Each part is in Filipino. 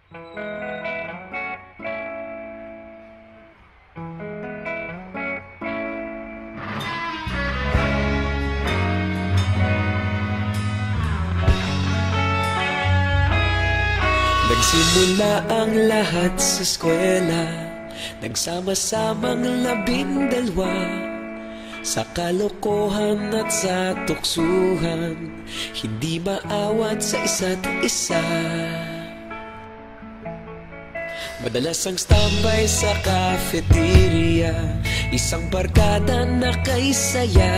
Nagsimula ang lahat sa eskwela, nagsama-samang 12 sa kalokohan at sa tuksuhan, hindi maawat sa isa't isa. Madalas ang standby sa cafeteria, isang barkada na kay saya.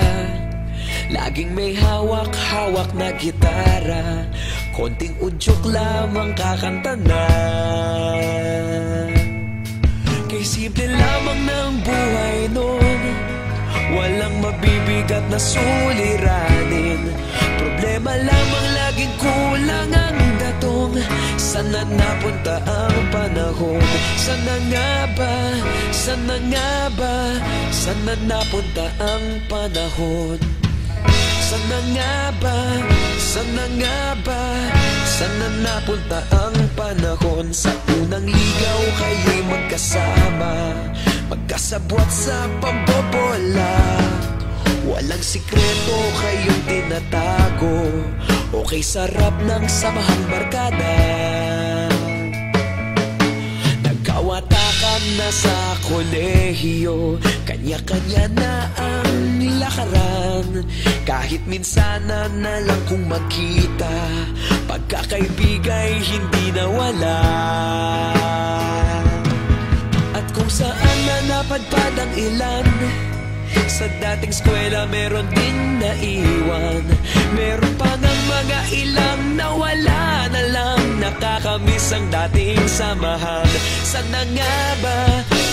Laging may hawak-hawak na gitara, konting udyok lamang kakanta na. Kay simple lamang ng buhay nun, walang mabibigat na suliranin. Problema lamang laging kulang ang datong. Sana napunta ang panahon? Sana nga ba? Sana nga ba? Sana napunta ang panahon? Sana nga ba? Sana nga ba? Sana napunta ang panahon? Sa unang ligaw kayo'y magkasama, magkasabwat sa pambobola. Walang sikreto kayong tinatago, okay sarap ng samahang barkada. Nagkawatakan na sa kolehiyo, kanya-kanya na ang lakaran. Kahit minsan na lang kung magkita, pagkakaibigay hindi nawala. At kung saan na napadpad ang ilan, sa dating eskwela meron din naiwan. Meron pa ng mga ilang nawala na lang, nakakamiss ang dating samahan. Sana nga ba?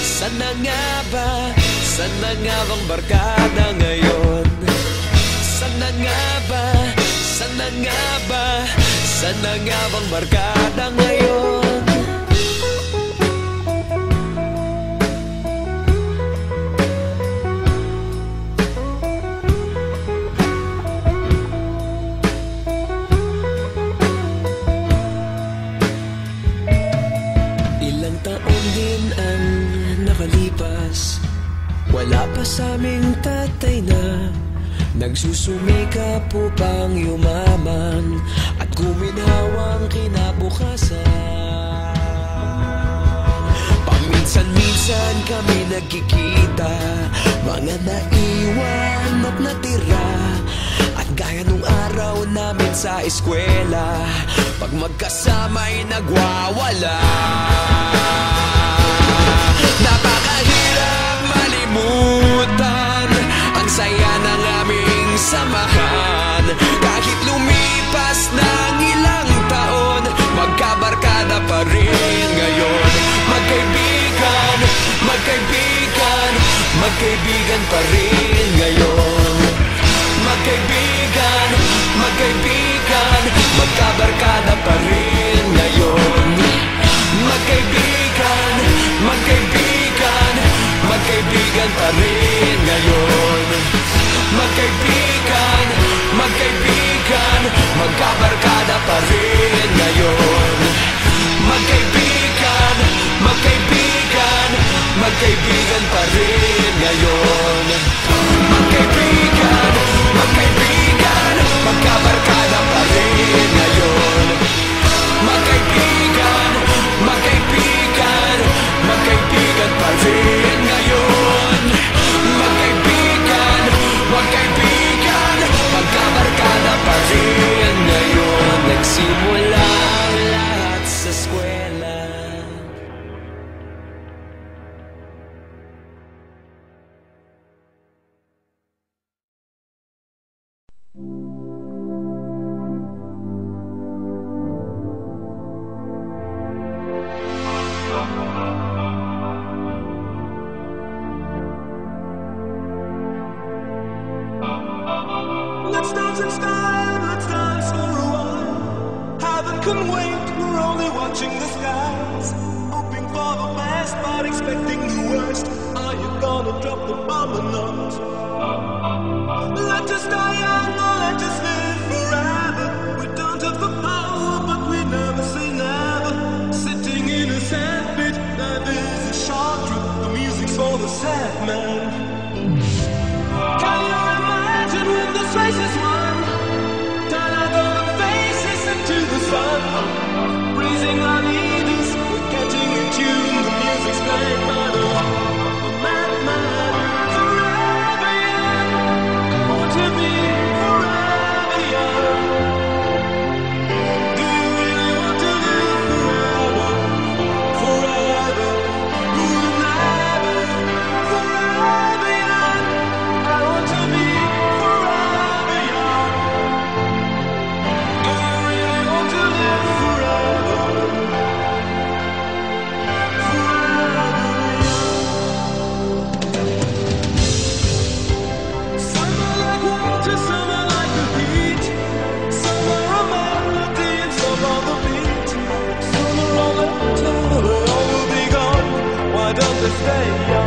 Sana nga ba? Sana nga bang barkada ngayon? Sana nga ba? Sana nga ba? Sana nga bang barkada ngayon? Wala pa sa aming tatay na nagsusumikap upang yumaman at guminhawang kinabukasan. Paminsan-minsan kami nagkikita, mga naiwan at natira. At gaya nung araw namin sa eskwela, pag magkasama'y nagwawala. Napakahirap malimutan ang saya ng aming samahan. Kahit lumipas ng ilang taon, magkabarkada pa rin ngayon. Magkaibigan, magkaibigan, magkaibigan pa rin ngayon. Magkaibigan, magkaibigan, magkabarkada pa rin ngayon. Magkaibigan, magkaibigan, magkaibigan pa rin ngayon. Magkaibigan, magkaibigan, magkabarkada pa rin ngayon. Magkaibigan, magkaibigan, magkaibigan pa rin ngayon. Magkaibigan, magkaibigan, magkabarkada pa rin ngayon. Magkaibigan, magkaibigan, magkaibigan pa rin ngayon. Magkaibigan, magkaibigan, magkabarkada pa rin ngayon. Nagsimula ang lahat sa eskwela. Let's dance in style, let's dance for a while. Heaven can wait, we're only watching the skies. Hoping for the best, but expecting the worst. Are you gonna drop the bomb or not? Let us die young or let us live forever. We don't have the power, but we never say never. City sad man. Can you imagine when this race is won? Turn out all the faces into the sun. Breezing our leaders, we're getting in tune. The music's playing by the madman. Forever young, I want to be forever young. Do you really want to live forever? Forever, forever, forever young. I want to be forever young. Do you really want to live forever? Some are like water, some are like the heat. Some are a melody and some are the beat. Some are all that they all will be gone. Why don't they stay?